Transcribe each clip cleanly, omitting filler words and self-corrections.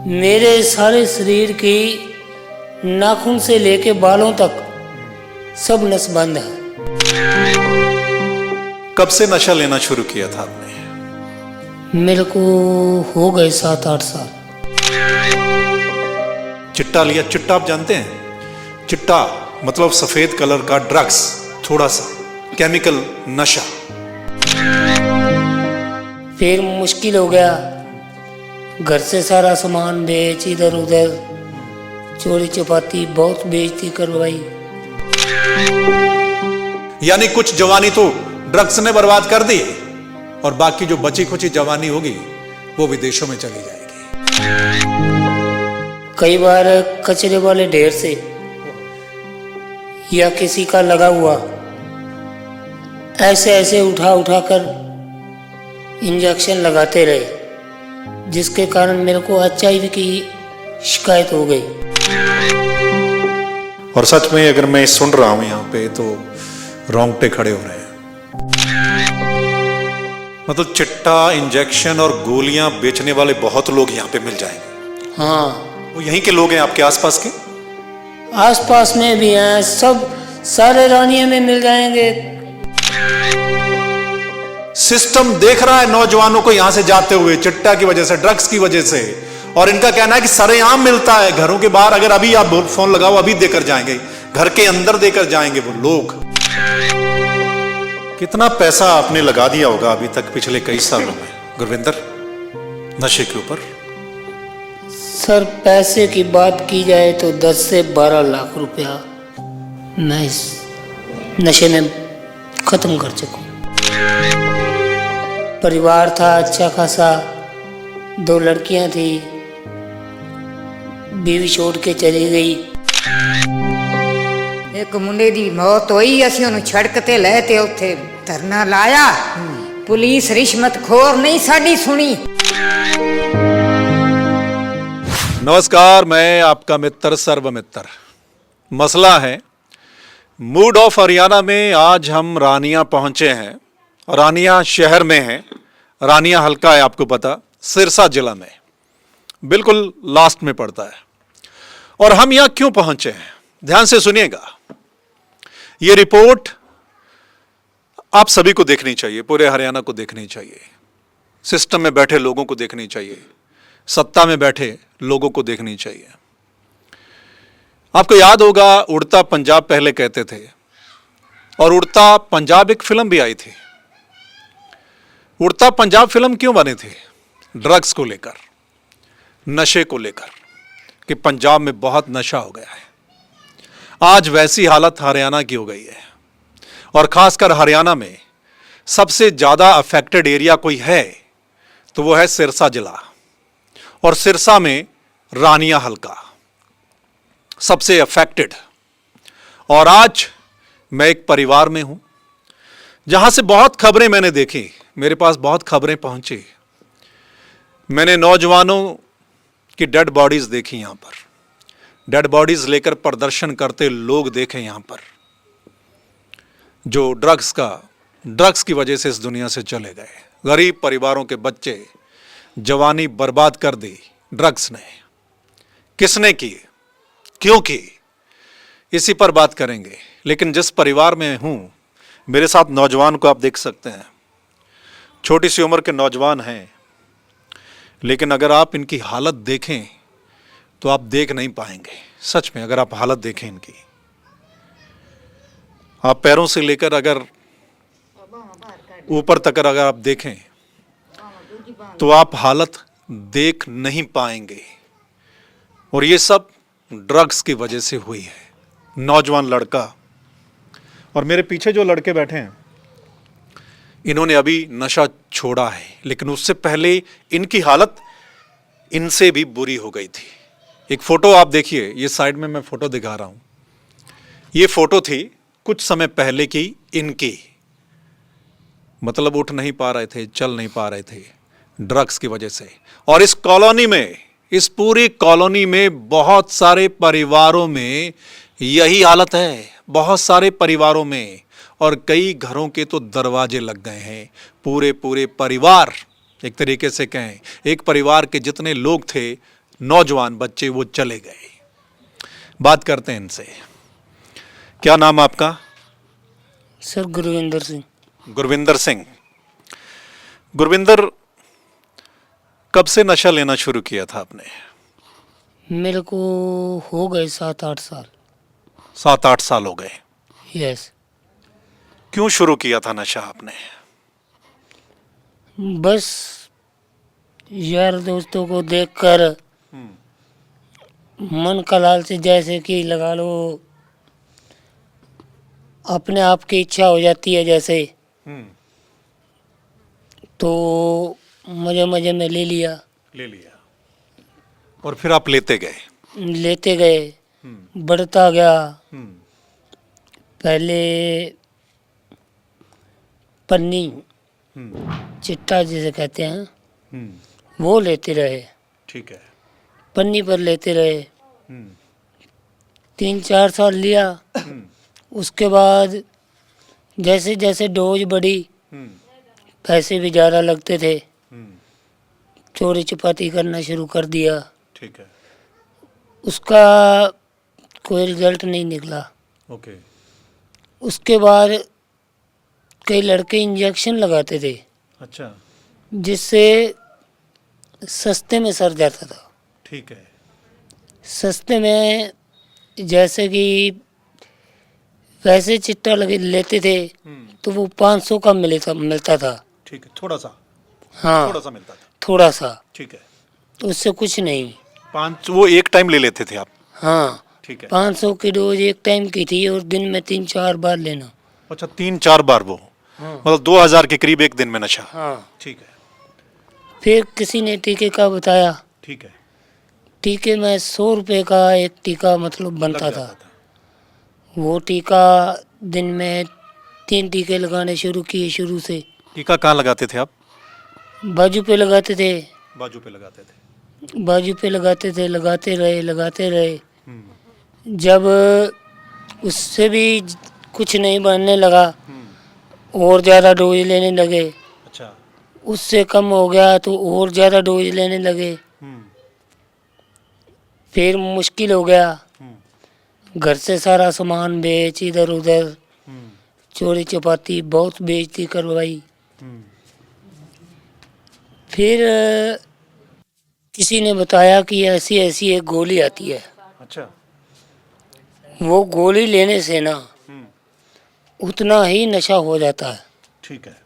मेरे सारे शरीर की नाखून से लेके बालों तक सब नस बंद है। कब से नशा लेना शुरू किया था आपने? मेरे को हो गए 7-8 साल। चिट्टा लिया? चिट्टा आप जानते हैं? चिट्टा मतलब सफेद कलर का ड्रग्स, थोड़ा सा केमिकल नशा। फिर मुश्किल हो गया, घर से सारा सामान बेच, इधर उधर चोरी चपाती बहुत बेइज्जती करवाई। यानी कुछ जवानी तो ड्रग्स ने बर्बाद कर दी और बाकी जो बची खुची जवानी होगी वो विदेशों में चली जाएगी। कई बार कचरे वाले ढेर से या किसी का लगा हुआ ऐसे ऐसे उठा उठा कर इंजेक्शन लगाते रहे, जिसके कारण मेरे को HIV की शिकायत हो गई। और सच में अगर मैं सुन रहा हूं यहाँ पे तो रोंगटे खड़े हो रहे हैं। मतलब चिट्टा, इंजेक्शन और गोलियां बेचने वाले बहुत लोग यहाँ पे मिल जाएंगे। हाँ, वो यहीं के लोग हैं आपके आसपास के? आसपास में भी हैं, सब सारे रानियों में मिल जाएंगे। सिस्टम देख रहा है नौजवानों को यहां से जाते हुए चिट्टा की वजह से, ड्रग्स की वजह से, और इनका कहना है कि सरेआम मिलता है घरों के बाहर। अगर अभी आप फोन लगाओ अभी देकर जाएंगे, घर के अंदर देकर जाएंगे वो लोग। कितना पैसा आपने लगा दिया होगा अभी तक पिछले कई सालों में गुरविंदर नशे के ऊपर? सर, पैसे की बात की जाए तो 10 से 12 लाख रुपया मैं इस नशे में खत्म कर चुका हूं। परिवार था अच्छा खासा, 2 लड़कियां थी, बीवी छोड़ के चली गई। एक मुंडे दी मौत होई, ਅਸੀਂ ਉਹਨੂੰ ਛੜਕ ਤੇ ਲੈ ਤੇ ਉੱਥੇ ਧਰਨਾ ਲਾਇਆ। ਪੁਲਿਸ ਰਿਸ਼ਵਤਖੋਰ नहीं साडी सुनी। नमस्कार, मैं आपका मित्र सर्वमित्र। मसला है मूड ऑफ हरियाणा में। आज हम रानिया पहुंचे हैं। रानिया शहर में है, रानिया हल्का है आपको पता, सिरसा जिला में, बिल्कुल लास्ट में पड़ता है। और हम यहां क्यों पहुंचे हैं ध्यान से सुनिएगा। यह रिपोर्ट आप सभी को देखनी चाहिए, पूरे हरियाणा को देखनी चाहिए, सिस्टम में बैठे लोगों को देखनी चाहिए, सत्ता में बैठे लोगों को देखनी चाहिए। आपको याद होगा उड़ता पंजाब पहले कहते थे, और उड़ता पंजाब एक फिल्म भी आई थी। उड़ता पंजाब फिल्म क्यों बनी थी? ड्रग्स को लेकर, नशे को लेकर, कि पंजाब में बहुत नशा हो गया है। आज वैसी हालत हरियाणा की हो गई है, और खासकर हरियाणा में सबसे ज्यादा अफेक्टेड एरिया कोई है तो वो है सिरसा जिला, और सिरसा में रानिया हल्का सबसे अफेक्टेड। और आज मैं एक परिवार में हूं जहां से बहुत खबरें मैंने देखी, मेरे पास बहुत खबरें पहुंची। मैंने नौजवानों की डेड बॉडीज देखी, यहां पर डेड बॉडीज लेकर प्रदर्शन करते लोग देखे यहां पर, जो ड्रग्स की वजह से इस दुनिया से चले गए। गरीब परिवारों के बच्चे, जवानी बर्बाद कर दी ड्रग्स ने। किसने की, क्यों की, इसी पर बात करेंगे। लेकिन जिस परिवार में हूं, मेरे साथ नौजवान को आप देख सकते हैं, छोटी सी उम्र के नौजवान हैं, लेकिन अगर आप इनकी हालत देखें तो आप देख नहीं पाएंगे। सच में अगर आप हालत देखें इनकी, आप पैरों से लेकर अगर ऊपर तक अगर आप देखें तो आप हालत देख नहीं पाएंगे। और ये सब ड्रग्स की वजह से हुई है। नौजवान लड़का, और मेरे पीछे जो लड़के बैठे हैं, इन्होंने अभी नशा छोड़ा है, लेकिन उससे पहले इनकी हालत इनसे भी बुरी हो गई थी। एक फोटो आप देखिए, ये साइड में मैं फोटो दिखा रहा हूं, ये फोटो थी कुछ समय पहले की इनकी। मतलब उठ नहीं पा रहे थे, चल नहीं पा रहे थे ड्रग्स की वजह से। और इस कॉलोनी में, इस पूरी कॉलोनी में बहुत सारे परिवारों में यही हालत है, बहुत सारे परिवारों में। और कई घरों के तो दरवाजे लग गए हैं। पूरे पूरे परिवार, एक तरीके से कहें, एक परिवार के जितने लोग थे नौजवान बच्चे वो चले गए। बात करते हैं इनसे। क्या नाम आपका? सर गुरविंदर सिंह। गुरविंदर सिंह। गुरविंदर, कब से नशा लेना शुरू किया था आपने? मेरे को हो गए 7-8 साल। 7-8 साल हो गए। यस। क्यों शुरू किया था नशा आपने? बस यार दोस्तों को देखकर मन का लालच, जैसे कि लगा लो अपने आप की इच्छा हो जाती है जैसे, तो मजे मजे में ले लिया। ले लिया और फिर आप लेते गए। लेते गए, बढ़ता गया। पहले पन्नी, चिट्टा जिसे कहते हैं, वो लेते रहे। ठीक है। पन्नी पर लेते रहे, 3-4 साल लिया। उसके बाद जैसे जैसे डोज बढ़ी, पैसे भी ज़्यादा लगते थे, चोरी चपाती करना शुरू कर दिया। ठीक है। उसका कोई रिजल्ट नहीं निकला। ओके। उसके बाद कई लड़के इंजेक्शन लगाते थे, अच्छा। जिससे सस्ते में सर जाता था। ठीक है। सस्ते में जैसे कि वैसे चिट्टा लगे लेते थे तो वो 500 का मिलता था। ठीक है। थोड़ा सा। हाँ, थोड़ा सा मिलता था। थोड़ा सा। ठीक है। तो उससे कुछ नहीं। 5 वो एक टाइम ले लेते थे आप? हाँ, ठीक है। 500 की डोज एक टाइम की थी और दिन में 3-4 बार लेना। अच्छा, 3-4 बार वो? हाँ। मतलब 2000 के करीब एक दिन में नशा? हाँ। ठीक है। फिर किसी ने टीके का बताया। ठीक है। टीके में 100 रुपये का एक टीका मतलब बनता लग था। जाता था। वो टीका दिन में 3 टीके लगाने शुरू किए शुरू से। टीका कहाँ लगाते थे आप? बाजू पे लगाते थे। बाजू पे लगाते थे। बाजू पे लगाते थे, लगाते रहे। जब उससे भी कुछ नहीं बनने लगा, और ज़्यादा डोज लेने लगे। अच्छा। उससे कम हो गया तो और ज़्यादा डोज लेने लगे। फिर मुश्किल हो गया। घर से सारा सामान बेच, इधर उधर चोरी चपाती बहुत बेइज्जती करवाई। फिर किसी ने बताया कि ऐसी ऐसी एक गोली आती है। अच्छा। वो गोली लेने से ना उतना ही नशा हो जाता है। ठीक है।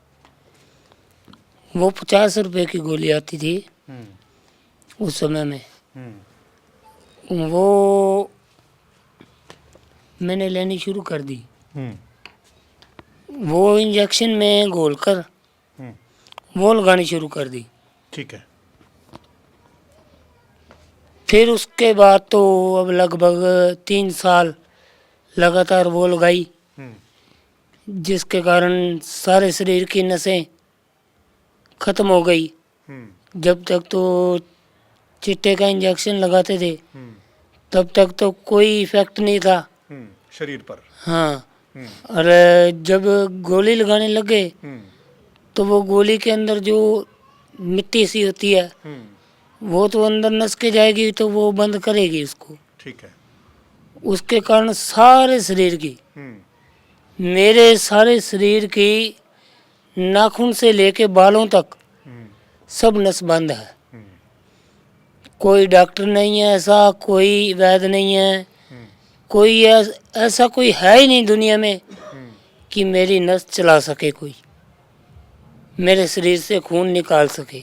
वो 50 रुपए की गोली आती थी उस समय में। वो मैंने लेनी शुरू कर दी। वो इंजेक्शन में घोलकर वो लगानी शुरू कर दी। ठीक है। फिर उसके बाद तो अब लगभग 3 साल लगातार वो लगाई, जिसके कारण सारे शरीर की नसें खत्म हो गई। जब तक तो चिट्टे का इंजेक्शन लगाते थे तब तक तो कोई इफेक्ट नहीं था शरीर पर। हाँ, और जब गोली लगाने लगे तो वो गोली के अंदर जो मिट्टी सी होती है वो तो अंदर नस के जाएगी तो वो बंद करेगी उसको। ठीक है। उसके कारण सारे शरीर की, मेरे सारे शरीर की नाखून से लेके बालों तक सब नस बंद है। कोई डॉक्टर नहीं है ऐसा, कोई वैद्य नहीं है, कोई ऐसा कोई है ही नहीं दुनिया में कि मेरी नस चला सके, कोई मेरे शरीर से खून निकाल सके।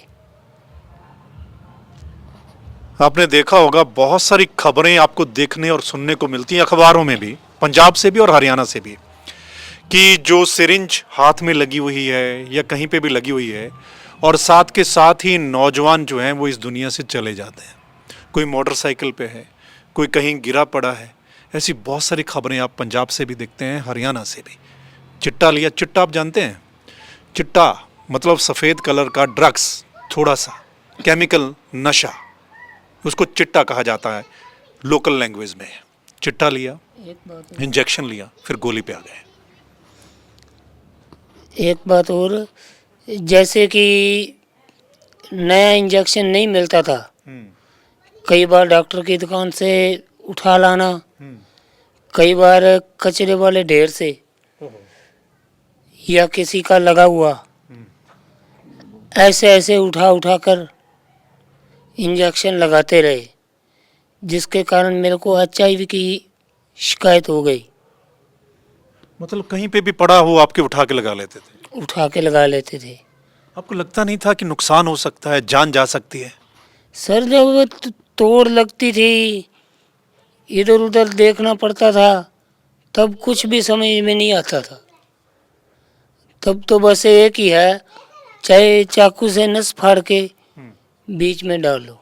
आपने देखा होगा बहुत सारी खबरें आपको देखने और सुनने को मिलती हैं अखबारों में भी, पंजाब से भी और हरियाणा से भी, कि जो सिरिंज हाथ में लगी हुई है या कहीं पे भी लगी हुई है और साथ के साथ ही नौजवान जो हैं वो इस दुनिया से चले जाते हैं। कोई मोटरसाइकिल पे है, कोई कहीं गिरा पड़ा है। ऐसी बहुत सारी खबरें आप पंजाब से भी देखते हैं, हरियाणा से भी। चिट्टा लिया, चिट्टा आप जानते हैं? चिट्टा मतलब सफ़ेद कलर का ड्रग्स, थोड़ा सा केमिकल नशा, उसको चिट्टा कहा जाता है लोकल लैंग्वेज में। चिट्टा लिया, इंजेक्शन लिया, फिर गोली पे आ गए। एक बात और, जैसे कि नया इंजेक्शन नहीं मिलता था कई बार डॉक्टर की दुकान से उठा लाना, कई बार कचरे वाले ढेर से या किसी का लगा हुआ, ऐसे ऐसे उठा उठा कर इंजेक्शन लगाते रहे, जिसके कारण मेरे को HIV की शिकायत हो गई। मतलब कहीं पे भी पड़ा हो आपके उठा के लगा लेते थे? उठा के लगा लेते थे। आपको लगता नहीं था कि नुकसान हो सकता है, जान जा सकती है? सर जब तोड़ लगती थी, इधर उधर देखना पड़ता था, तब कुछ भी समझ में नहीं आता था। तब तो बस एक ही है, चाहे चाकू से नस फाड़ के बीच में डालो,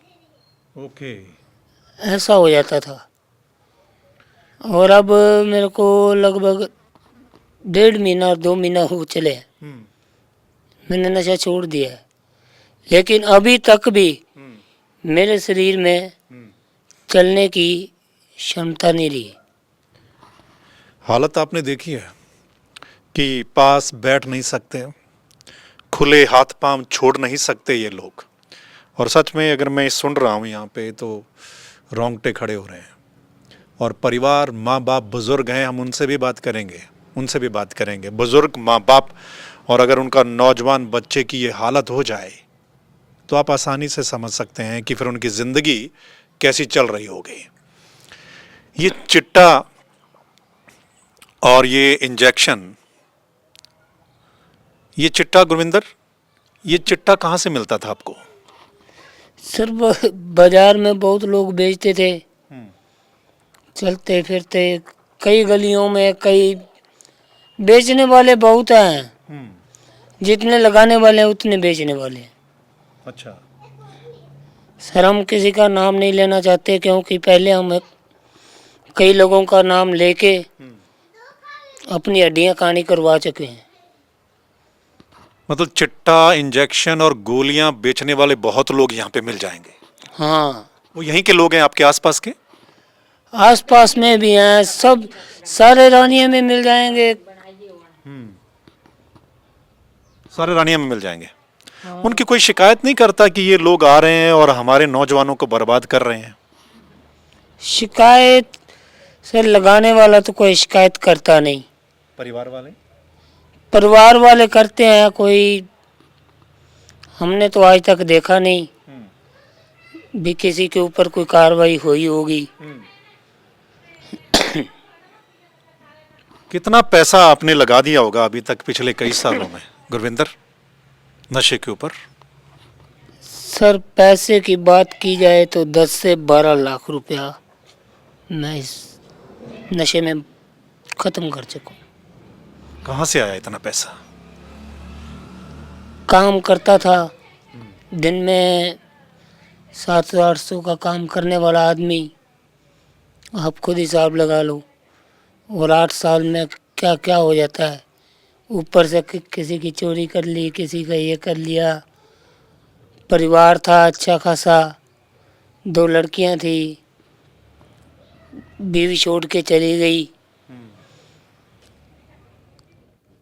ओके। ऐसा हो जाता था। और अब मेरे को लगभग 1.5 महीना 2 महीना हो चले हैं, मैंने नशा छोड़ दिया है, लेकिन अभी तक भी मेरे शरीर में चलने की क्षमता नहीं रही। हालत आपने देखी है कि पास बैठ नहीं सकते, खुले हाथ पांव छोड़ नहीं सकते ये लोग। और सच में अगर मैं सुन रहा हूँ यहाँ पे तो रोंगटे खड़े हो रहे हैं। और परिवार, माँ बाप, बुजुर्ग हैं, हम उनसे भी बात करेंगे, बुजुर्ग, माँ बाप। और अगर उनका नौजवान बच्चे की ये हालत हो जाए तो आप आसानी से समझ सकते हैं कि फिर उनकी ज़िंदगी कैसी चल रही होगी। ये चिट्टा और ये इंजेक्शन, ये चिट्टा गुरविंदर, ये चिट्टा कहाँ से मिलता था आपको? सर बाजार में बहुत लोग बेचते थे, चलते फिरते कई गलियों में, कई बेचने वाले बहुत हैं, जितने लगाने वाले हैं उतने बेचने वाले हैं। अच्छा। सर हम किसी का नाम नहीं लेना चाहते, क्योंकि पहले हम कई लोगों का नाम लेके अपनी हड्डियां कानी करवा चुके हैं। मतलब चिट्टा, इंजेक्शन और गोलियां बेचने वाले बहुत लोग यहाँ पे मिल जाएंगे? हाँ, वो यहीं के लोग हैं आपके आसपास के? आसपास में भी हैं, सब सारे रानिया में मिल जाएंगे। सारे रानिया में मिल जाएंगे। उनकी कोई शिकायत नहीं करता कि ये लोग आ रहे हैं और हमारे नौजवानों को बर्बाद कर रहे हैं? शिकायत सर लगाने वाला तो कोई शिकायत करता नहीं, परिवार वाले करते हैं। कोई हमने तो आज तक देखा नहीं भी किसी के ऊपर कोई कार्रवाई हुई होगी। कितना पैसा आपने लगा दिया होगा अभी तक पिछले कई सालों में गुरविंदर नशे के ऊपर? सर पैसे की बात की जाए तो 10 से 12 लाख रुपया मैं इस नशे में ख़त्म कर चुका हूँ। कहाँ से आया इतना पैसा? काम करता था, दिन में 700-800 का काम करने वाला आदमी, आप खुद हिसाब लगा लो। और 8 साल में क्या क्या हो जाता है, ऊपर से किसी की चोरी कर ली, किसी का ये कर लिया। परिवार था अच्छा खासा, 2 लड़कियां थी, बीवी छोड़ के चली गई।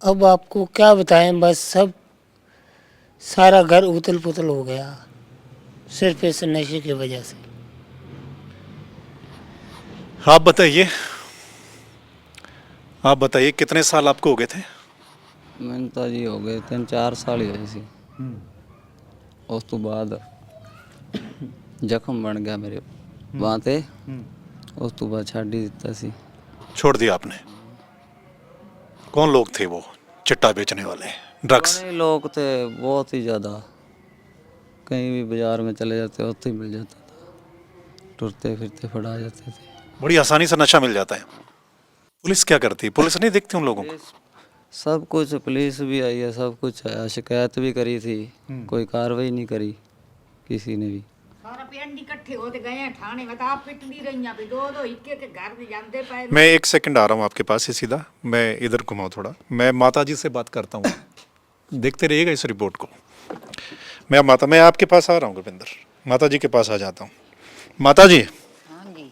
अब आपको क्या बताएं, बस सब सारा घर उथल पुथल हो गया सिर्फ इस नशे की वजह से। आप बताइए कितने साल आपको हो गए थे? मैंने तो जी हो गए 3-4 साल ही होए सी। उस तो बाद जख्म बन गया मेरे बांह ते, उस तो बाद छाड़ ही दिता सी। छोड़ दिया आपने? कौन लोग थे वो चिट्टा बेचने वाले, ड्रग्स? पुराने लोग थे बहुत ही ज़्यादा, कहीं भी बाजार में चले जाते उत्ते ही मिल जाता था, टुरते फिरते फड़ा जाते थे। बड़ी आसानी से नशा मिल जाता है। पुलिस क्या करती है? पुलिस नहीं देखती उन लोगों को? सब कुछ, पुलिस भी आई है, सब कुछ है, शिकायत भी करी थी, कोई कार्रवाई नहीं करी किसी ने भी। सारा पिंड इकट्ठे होते गए हैं थाने में, तो आप पिटती रही पे दो इक्के के घर में जानते पाए। मैं 1 सेकंड आ रहा हूँ आपके पास ही सीधा, मैं इधर घुमाऊँ थोड़ा, मैं माता जी से बात करता हूँ, देखते रहिएगा इस रिपोर्ट को। मैं आपके पास आ रहा हूँ गुरविंदर, माता जी के पास आ जाता हूँ। माता जी, हाँ जी,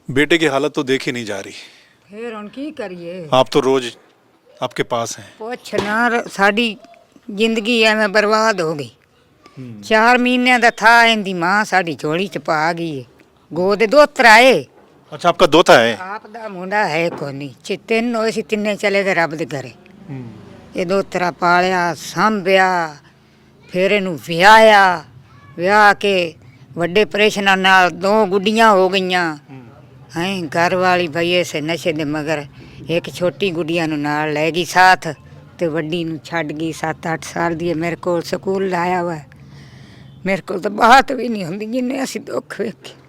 बेटे की हालत तो देखी नहीं जा रही, फिर हम की करिए? आप तो रोज आपके पास हैं। पुछ ना, साड़ी जिंदगी है मैं बर्बाद हो गई। 4 ਮਹੀਨਿਆਂ ਦਾ ਥਾ ਇਹਦੀ ਮਾਂ ਸਾਡੀ ਝੋਲੀ ਚ ਪਾ ਗਈ ਏ। ਗੋਦ ਦੋਤਰਾ ਏ, अच्छा आपका दोता है। ਆਪ ਦਾ ਮੁੰਡਾ ਹੈ ਕੋਨੀ। ਤਿੰਨ ਹੋਏ ਸੀ, ਤਿੰਨੇ ਚਲੇ ਗਏ ਰੱਬ ਦੇ ਘਰੇ। ਇਹ ਦੋਤਰਾ ਪਾਲਿਆ, ਸਾਂਭਿਆ, ਫਿਰ ਇਹਨੂੰ ਵਿਆਹ ਕੇ ਵੱਡੇ ਪ੍ਰੇਸ਼ਨਾਂ ਨਾਲ 2 ਗੁੱਡੀਆਂ ਹੋ ਗਈਆਂ। ਹੈਂ ਘਰ ਵਾਲੀ ਭਈ ਇਸੇ ਨਸ਼ੇ ਦੇ ਮਗਰ ਇੱਕ ਛੋਟੀ ਗੁੱਡੀਆਂ ਨੂੰ ਨਾਲ ਲੈ ਗਈ ਸਾਥ, ਤੇ ਵੱਡੀ ਨੂੰ ਛੱਡ ਗਈ। 7-8 ਸਾਲ ਦੀ ਹੈ, ਮੇਰੇ ਕੋਲ ਸਕੂਲ ਲਾਇਆ ਵਾ। ਮੇਰੇ ਕੋਲ ਤਾਂ ਬਾਤ ਵੀ ਨਹੀਂ ਹੁੰਦੀ ਜਿੰਨੇ ਅਸੀਂ ਦੁੱਖ ਵੇਖੇ।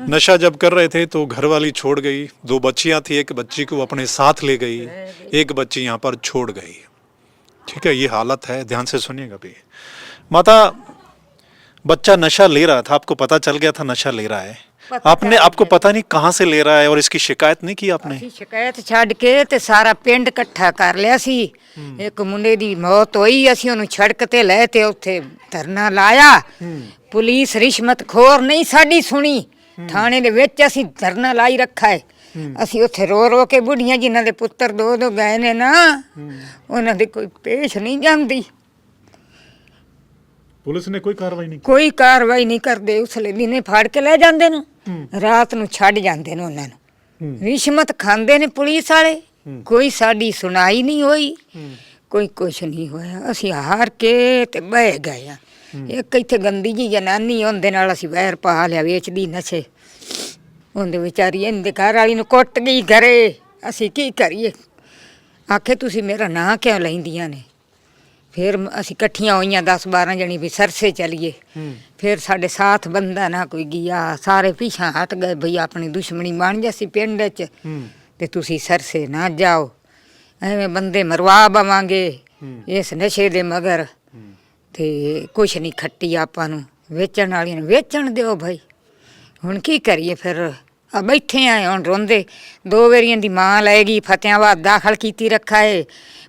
नशा जब कर रहे थे तो घर वाली छोड़ गई, 2 बच्चियां थी, एक बच्ची को अपने साथ ले गई, एक बच्ची यहाँ पर छोड़ गई। ठीक है, ये हालत है, ध्यान से सुनिएगा भी। माता, बच्चा नशा ले रहा था, आपको पता चल गया था नशा ले रहा है, आपको पता नहीं कहाँ से ले रहा है और इसकी शिकायत नहीं की आपने? ਅਸੀਂ ਸ਼ਿਕਾਇਤ ਛੱਡ ਕੇ ਤੇ ਸਾਰਾ ਪਿੰਡ ਇਕੱਠਾ ਕਰ ਲਿਆ ਸੀ। ਇੱਕ ਮੁੰਡੇ ਦੀ ਮੌਤ ਹੋਈ, ਅਸੀਂ ਉਹਨੂੰ ਸੜਕ ਤੇ ਲੈ ਤੇ ਉੱਥੇ ਧਰਨਾ ਲਾਇਆ। ਪੁਲਿਸ ਰਿਸ਼ਵਤ ਖੋਰ ਨਹੀਂ ਸਾਡੀ ਸੁਣੀ। ਥਾਣੇ ਦੇ ਵਿੱਚ ਅਸੀਂ ਧਰਨਾ ਲਾਈ ਰੱਖਾ ਹੈ। ਅਸੀਂ ਉੱਥੇ ਰੋ ਕੇ ਬੁੱਢੀਆਂ ਜਿਨ੍ਹਾਂ ਦੇ ਪੁੱਤਰ 2 ਗਏ ਨੇ ਨਾ, ਉਹਨਾਂ ਦੇ ਕੋਈ ਪੇਸ਼ ਨਹੀਂ ਜਾਂਦੀ। पुलिस ने कोई कार्रवाई नहीं ਕੋਈ ਕਾਰਵਾਈ ਨਹੀਂ ਕਰਦੇ। ਉਸਲੇ ਦਿਨੇ ਫੜ ਕੇ ਲੈ ਜਾਂਦੇ ਨੇ, ਰਾਤ ਨੂੰ ਛੱਡ ਜਾਂਦੇ ਨੇ ਉਹਨਾਂ ਨੂੰ। ਰਿਸ਼ਵਤ ਖਾਂਦੇ ਨੇ ਪੁਲਿਸ ਵਾਲੇ। ਕੋਈ ਸਾਡੀ ਸੁਣਾਈ ਨਹੀਂ ਹੋਈ, ਕੋਈ ਕੁਛ ਨਹੀਂ ਹੋਇਆ। ਅਸੀਂ ਹਾਰ ਕੇ ਤੇ ਬਹਿ ਗਏ ਆ। ਇੱਕ ਇੱਥੇ ਗੰਦੀ ਜੀ ਜਨਾਨੀ, ਉਹਦੇ ਨਾਲ ਅਸੀਂ ਵੈਰ ਪਾ ਲਿਆ, ਵੇਚਦੀ ਨਸ਼ੇ। ਉਹਦੇ ਵਿਚਾਰੀ ਇਹਦੇ ਘਰ ਵਾਲੀ ਨੂੰ ਕੁੱਟ ਗਈ ਘਰੇ। ਅਸੀਂ ਕੀ ਕਰੀਏ? ਆਖੇ ਤੁਸੀਂ ਮੇਰਾ ਨਾਂ ਕਿਉਂ ਲੈਂਦੀਆਂ ਨੇ? ਫਿਰ ਅਸੀਂ ਇਕੱਠੀਆਂ ਹੋਈਆਂ 10-12 ਜਣੀ ਵੀ ਸਰਸੇ ਚਲੀਏ। ਫਿਰ ਸਾਡੇ ਸਾਥ ਬੰਦਾ ਨਾ ਕੋਈ ਗਿਆ, ਸਾਰੇ ਪਿੱਛਾ ਹਟ ਗਏ ਭਈ ਆਪਣੀ ਦੁਸ਼ਮਣੀ ਬਣ ਜਾਸੀ ਪਿੰਡ 'ਚ ਤੇ ਤੁਸੀਂ ਸਰਸੇ ਨਾ ਜਾਓ, ਐਵੇਂ ਬੰਦੇ ਮਰਵਾ ਬਵਾਂਗੇ ਇਸ ਨਸ਼ੇ ਦੇ ਮਗਰ। ਤੇ ਕੁਛ ਨਹੀਂ ਖੱਟੀ ਆਪਾਂ ਨੂੰ, ਵੇਚਣ ਵਾਲੀਆਂ ਨੂੰ ਵੇਚਣ ਦਿਓ ਭਾਈ। ਹੁਣ ਕੀ ਕਰੀਏ? ਫਿਰ ਆ ਬੈਠੇ ਆਏ ਹੁਣ ਰੋਂਦੇ। 2 ਵਾਰੀਆਂ ਦੀ ਮਾਂ ਲੈ ਗਈ, ਫਤਿਆਬਾਦ ਦਾਖਲ ਕੀਤੀ ਰੱਖਾ ਏ।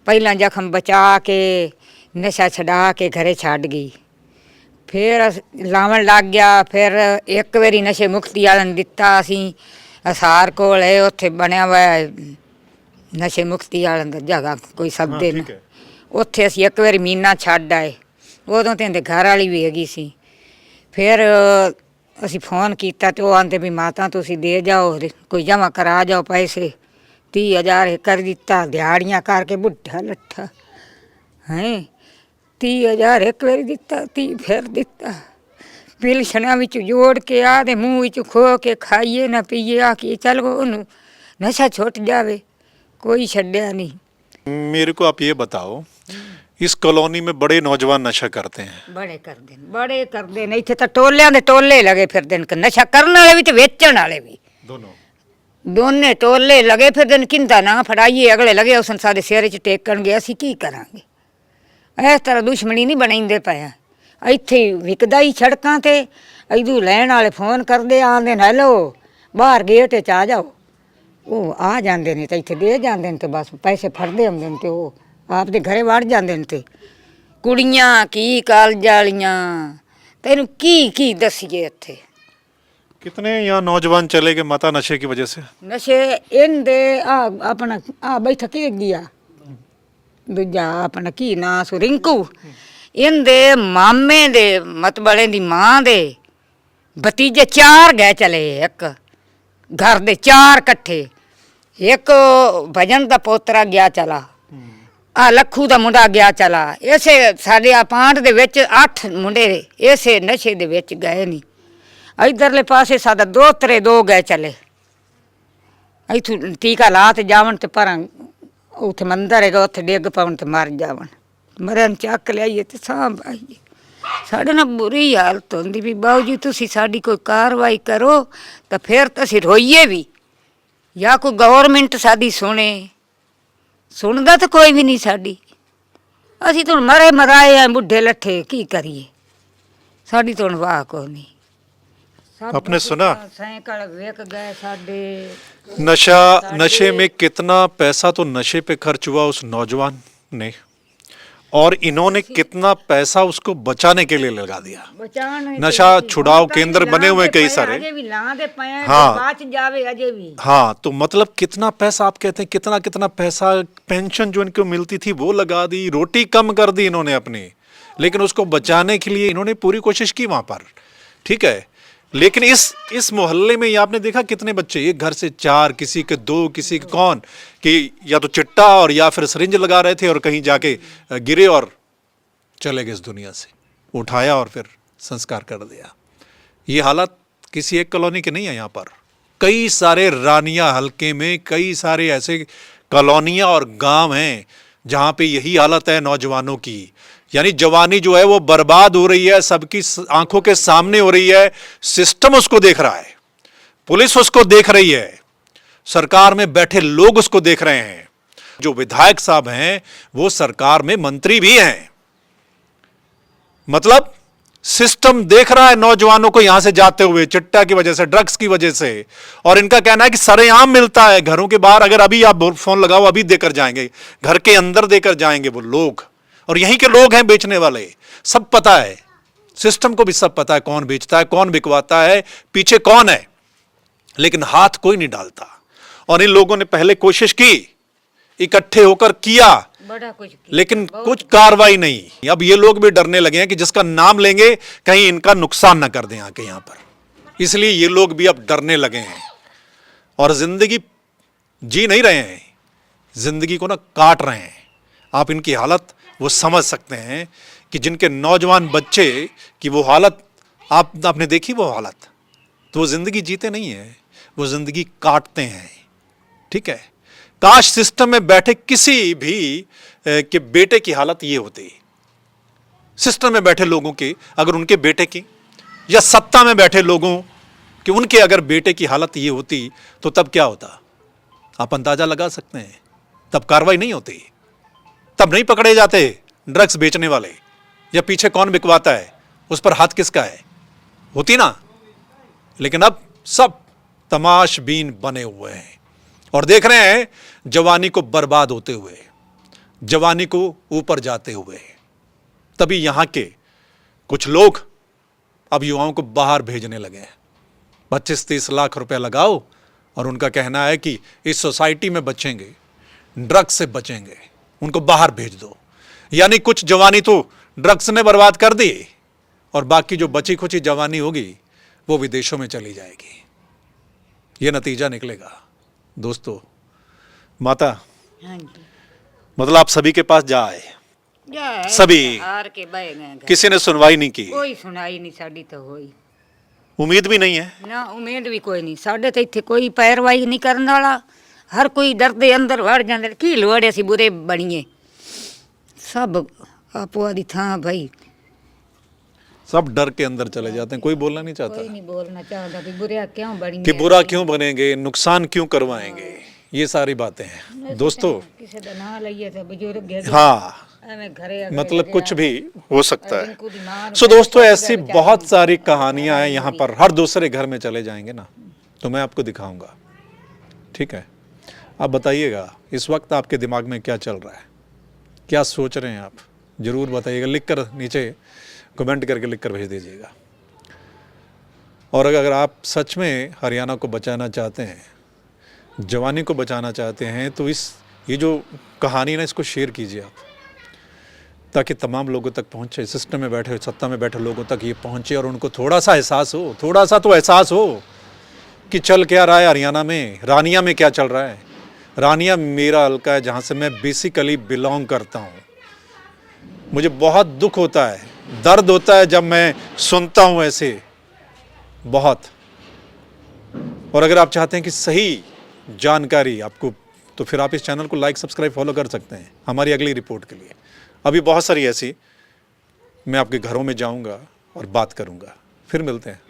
ਪਹਿਲਾਂ ਜ਼ਖਮ ਬਚਾ ਕੇ ਨਸ਼ਾ ਛਡਾ ਕੇ ਘਰੇ ਛੱਡ ਗਈ। ਫਿਰ ਲਾਵਣ ਲੱਗ ਗਿਆ। ਫਿਰ ਇੱਕ ਵਾਰੀ ਨਸ਼ੇ ਮੁਕਤੀ ਵਾਲਿਆਂ ਨੂੰ ਦਿੱਤਾ। ਅਸੀਂ ਅਸਾਰ ਕੋਲ ਹੈ, ਉੱਥੇ ਬਣਿਆ ਹੋਇਆ ਨਸ਼ੇ ਮੁਕਤੀ ਵਾਲਿਆਂ ਦਾ ਜਗ੍ਹਾ, ਕੋਈ ਸੱਦੇ ਨਾ। ਉੱਥੇ ਅਸੀਂ ਇੱਕ ਵਾਰੀ ਮਹੀਨਾ ਛੱਡ ਆਏ। ਉਦੋਂ ਤੇ ਇਹਦੇ ਘਰ ਵਾਲੀ ਵੀ ਹੈਗੀ ਸੀ। ਫਿਰ ਅਸੀਂ ਫੋਨ ਕੀਤਾ ਤੇ ਉਹ ਆਂਦੇ ਵੀ ਮਾਤਾ ਤੁਸੀਂ ਦੇ ਜਾਓ, ਕੋਈ ਜਮ੍ਹਾਂ ਕਰਾ ਜਾਓ ਪੈਸੇ। 30,000 ਕਰ ਦਿੱਤਾ, ਦਿਹਾੜੀਆਂ ਕਰਕੇ ਬੁੱਢਾ ਲੱਠਾ ਹੈ। 30,000 ਇੱਕ ਵਾਰੀ ਦਿੱਤਾ, 30 ਫਿਰ ਦਿੱਤਾ। ਪਿਲਸ਼ਨਾਂ ਵਿੱਚ ਜੋੜ ਕੇ ਆ ਦੇ ਮੂੰਹ ਵਿੱਚ ਖੋ ਕੇ ਖਾਈਏ ਨਾ ਪੀਏ। ਆ ਕਿ ਚੱਲ ਉਹਨੂੰ ਨਸ਼ਾ ਛੁੱਟ ਜਾਵੇ, ਕੋਈ ਛੱਡਿਆ ਨਹੀਂ। मेरे को आप ये बताओ, इस कॉलोनी में बड़े नौजवान नशा करते हैं। ਬੜੇ ਕਰਦੇ ਨੇ। ਇੱਥੇ ਤਾਂ ਟੋਲਿਆਂ ਦੇ ਟੋਲੇ ਲਗੇ ਫਿਰਦੇ ਨੇ, ਨਸ਼ਾ ਕਰਨ ਵਾਲੇ ਵੀ ਤੇ ਵੇਚਣ ਵਾਲੇ ਵੀ, ਦੋਨੇ ਟੋਲੇ ਲਗੇ ਫਿਰਦੇ ਨੇ। ਕਿੰਦਾ ਨਾ ਫੜਾਈਏ, ਅਗਲੇ ਲਗੇ ਉਸ ਸਾਡੇ ਸਿਰ 'ਚ ਟੇਕਣਗੇ। ਅਸੀਂ ਕੀ ਕਰਾਂਗੇ? ਇਸ ਤਰ੍ਹਾਂ ਦੁਸ਼ਮਣੀ ਨਹੀਂ ਬਣਾਉਂਦੇ ਪਏ। ਇੱਥੇ ਵਿਕਦਾ ਹੀ ਸੜਕਾਂ ਤੇ। ਇਦੋਂ ਲੈਣ ਵਾਲੇ ਫੋਨ ਕਰਦੇ, ਆਉਂਦੇ ਨੇ ਹੈਲੋ ਬਾਹਰ ਗੇਟ 'ਚ ਆ ਜਾਓ। ਉਹ ਆ ਜਾਂਦੇ ਨੇ ਤੇ ਇੱਥੇ ਦੇ ਜਾਂਦੇ ਨੇ ਤੇ ਬਸ ਪੈਸੇ ਫੜਦੇ ਹੁੰਦੇ ਨੇ ਤੇ ਉਹ ਆਪਦੇ ਘਰੇ ਵੜ ਜਾਂਦੇ ਨੇ। ਤੇ ਕੁੜੀਆਂ ਕੀ ਕਾਲਜ ਵਾਲੀਆਂ, ਤੈਨੂੰ ਕੀ ਦੱਸੀਏ। ਇੱਥੇ कितने यहाँ नौजवान चले गए माता नशे की वजह से? ਨਸ਼ੇ ਇਹਦੇ ਆਪਣਾ ਬੈਠਾ ਕੀ ਗਿਆ ਦੂਜਾ ਆਪਣਾ ਕੀ ਨਾਂ ਸੂ ਰਿੰਕੂ। ਇਹਦੇ ਮਾਮੇ ਦੇ ਮਤਬਲੇ ਦੀ ਮਾਂ ਦੇ ਭਤੀਜੇ 4 ਗਏ ਚਲੇ। ਇੱਕ ਘਰ ਦੇ 4 ਇਕੱਠੇ। ਇੱਕ ਭਜਨ ਦਾ ਪੋਤਰਾ ਗਿਆ ਚਲਾ, ਆ ਲੱਖੂ ਦਾ ਮੁੰਡਾ ਗਿਆ ਚਲਾ। ਇਸੇ ਸਾਡੇ ਆ ਪਾਂਟ ਦੇ ਵਿੱਚ 8 ਮੁੰਡੇ ਇਸੇ ਨਸ਼ੇ ਦੇ ਵਿੱਚ ਗਏ ਨਹੀਂ। ਇੱਧਰਲੇ ਪਾਸੇ ਸਾਡਾ 2 ਗਏ ਚਲੇ। ਇੱਥੋਂ ਟੀਕਾ ਲਾ ਤੇ ਜਾਵਣ ਤੇ ਪਰਾਂ ਉੱਥੇ ਮੰਦਰ ਹੈਗਾ, ਉੱਥੇ ਡਿੱਗ ਪਾਉਣ ਤੇ ਮਰ ਜਾਵਣ। ਮਰਨ ਚੱਕ ਲਿਆਈਏ ਤੇ ਸਾਂਭ ਆਈਏ। ਸਾਡੇ ਨਾਲ ਬੁਰੀ ਹਾਲਤ ਹੁੰਦੀ ਵੀ ਬਾਊ ਜੀ ਤੁਸੀਂ ਸਾਡੀ ਕੋਈ ਕਾਰਵਾਈ ਕਰੋ ਤਾਂ ਫਿਰ ਤਾਂ ਅਸੀਂ ਰੋਈਏ ਵੀ, ਜਾਂ ਕੋਈ ਗਵਰਨਮੈਂਟ ਸਾਡੀ ਸੁਣੇ। ਸੁਣਦਾ ਤਾਂ ਕੋਈ ਵੀ ਨਹੀਂ ਸਾਡੀ। ਅਸੀਂ ਤਾਂ ਮਰੇ ਮਰਾਏ ਆ, ਬੁੱਢੇ ਲੱਠੇ, ਕੀ ਕਰੀਏ? ਸਾਡੀ ਤਾਂ ਵਾਹ ਕੋ ਨਹੀਂ। आपने सुना ਸਾਈਕਲ ਵੇਖ ਗਏ ਸਾਡੇ। नशे में कितना पैसा तो नशे पे खर्च हुआ उस नौजवान ने, और इन्होंने कितना पैसा उसको बचाने के लिए लगा दिया। नशा छुड़ाओ केंद्र बने हुए कई सारे। हाँ, तो मतलब कितना पैसा आप कहते हैं, कितना पैसा पेंशन जो इनको मिलती थी वो लगा दी, रोटी कम कर दी इन्होंने अपनी, लेकिन उसको बचाने के लिए इन्होंने पूरी कोशिश की वहाँ पर, ठीक है। लेकिन इस मोहल्ले में ये आपने देखा कितने बच्चे, एक घर से 4, किसी के 2, किसी के कौन, कि या तो चिट्टा और या फिर सिरिंज लगा रहे थे और कहीं जाके गिरे और चले गए इस दुनिया से, उठाया और फिर संस्कार कर दिया। ये हालत किसी एक कॉलोनी के नहीं है, यहाँ पर कई सारे रानिया हलके में कई सारे ऐसे कॉलोनियाँ और गांव हैं जहाँ पे यही हालत है नौजवानों की। यानी जवानी जो है वो बर्बाद हो रही है, सबकी आंखों के सामने हो रही है, सिस्टम उसको देख रहा है, पुलिस उसको देख रही है, सरकार में बैठे लोग उसको देख रहे हैं। जो विधायक साहब हैं वो सरकार में मंत्री भी हैं, मतलब सिस्टम देख रहा है नौजवानों को यहां से जाते हुए चिट्टा की वजह से, ड्रग्स की वजह से। और इनका कहना है कि सरेआम मिलता है घरों के बाहर, अगर अभी आप फोन लगाओ अभी देकर जाएंगे, घर के अंदर देकर जाएंगे वो लोग, और यहीं के लोग हैं बेचने वाले, सब पता है, सिस्टम को भी सब पता है कौन बेचता है, कौन बिकवाता है, पीछे कौन है, लेकिन हाथ कोई नहीं डालता। और इन लोगों ने पहले कोशिश की, इकट्ठे होकर किया, बड़ा कुछ लेकिन कुछ कार्रवाई नहीं। अब ये लोग भी डरने लगे हैं कि जिसका नाम लेंगे कहीं इनका नुकसान ना कर दें आके यहाँ पर, इसलिए ये लोग भी अब डरने लगे हैं और जिंदगी जी नहीं रहे हैं, जिंदगी को ना काट रहे हैं। आप इनकी हालत वो समझ सकते हैं कि जिनके नौजवान बच्चे की वो हालत आपने देखी, वो हालत, तो वो जिंदगी जीते नहीं है, वो जिंदगी काटते हैं, ठीक है। काश सिस्टम में बैठे किसी भी के बेटे की हालत ये होती, सिस्टम में बैठे लोगों की अगर उनके बेटे की, या सत्ता में बैठे लोगों कि उनके अगर बेटे की हालत ये होती तो तब क्या होता, आप अंदाजा लगा सकते हैं। तब कार्रवाई नहीं होती, तब नहीं पकड़े जाते ड्रग्स बेचने वाले, या पीछे कौन बिकवाता है उस पर हाथ किसका है, होती ना। लेकिन अब सब तमाशबीन बने हुए हैं और देख रहे हैं जवानी को बर्बाद होते हुए, जवानी को ऊपर जाते हुए। तभी यहां के कुछ लोग अब युवाओं को बाहर भेजने लगे हैं। 25-30 लाख रुपए लगाओ और उनका कहना है कि इस सोसाइटी में बचेंगे, ड्रग्स से बचेंगे, उनको बाहर भेज दो। यानी कुछ जवानी तो ड्रग्स ने बर्बाद कर दी और बाकी जो बची खुची जवानी होगी वो विदेशों में चली जाएगी। ये नतीजा निकलेगा दोस्तों। माता, हाँ जी, मतलब आप सभी के पास जा आए, जा सभी हार के बह गए घर। किसी ने सुनवाई नहीं की, कोई सुनाई नहीं साडी तो होई उम्मीद भी नहीं है ना, उम्मीद भी कोई नहीं साडे तो इत्थे कोई पैरवाई नहीं करने वाला। हर कोई डर दे अंदर वड़ जांदे, की लोड़ ऐसी बुरे बणीए, सब आपो आदी था भाई, सब डर के अंदर चले जाते हैं, कोई बोलना नहीं चाहता कोई नहीं बोलना चाहता कि बुरे क्यों बणीए, कि बुरा क्यों बनेंगे, नुकसान क्यों करवाएंगे, ये सारी बातें हैं दोस्तों। किसी दा ना लइए तो बुजुर्ग है, हाँ, एवें घरे मतलब कुछ भी हो सकता है। इनको बीमार सो दोस्तों ऐसी बहुत सारी कहानियां हैं यहाँ पर, हर दूसरे घर में चले जाएंगे ना तो मैं आपको दिखाऊंगा, ठीक है। आप बताइएगा इस वक्त आपके दिमाग में क्या चल रहा है, क्या सोच रहे हैं आप, जरूर बताइएगा, लिखकर नीचे कमेंट करके लिखकर भेज दीजिएगा। और अगर आप सच में हरियाणा को बचाना चाहते हैं, जवानी को बचाना चाहते हैं, तो ये जो कहानी ना इसको शेयर कीजिए आप, ताकि तमाम लोगों तक पहुंचे, सिस्टम में बैठे, सत्ता में बैठे लोगों तक ये पहुंचे और उनको थोड़ा सा एहसास हो, थोड़ा सा तो एहसास हो कि चल क्या रहा है हरियाणा में, रानिया में क्या चल रहा है। रानिया मेरा हल्का है जहाँ से मैं बेसिकली बिलोंग करता हूँ। मुझे बहुत दुख होता है, दर्द होता है जब मैं सुनता हूँ ऐसे, बहुत। और अगर आप चाहते हैं कि सही जानकारी आपको, तो फिर आप इस चैनल को लाइक, सब्सक्राइब, फॉलो कर सकते हैं हमारी अगली रिपोर्ट के लिए। अभी बहुत सारी ऐसी मैं आपके घरों में जाऊंगा और बात करूंगा। फिर मिलते हैं।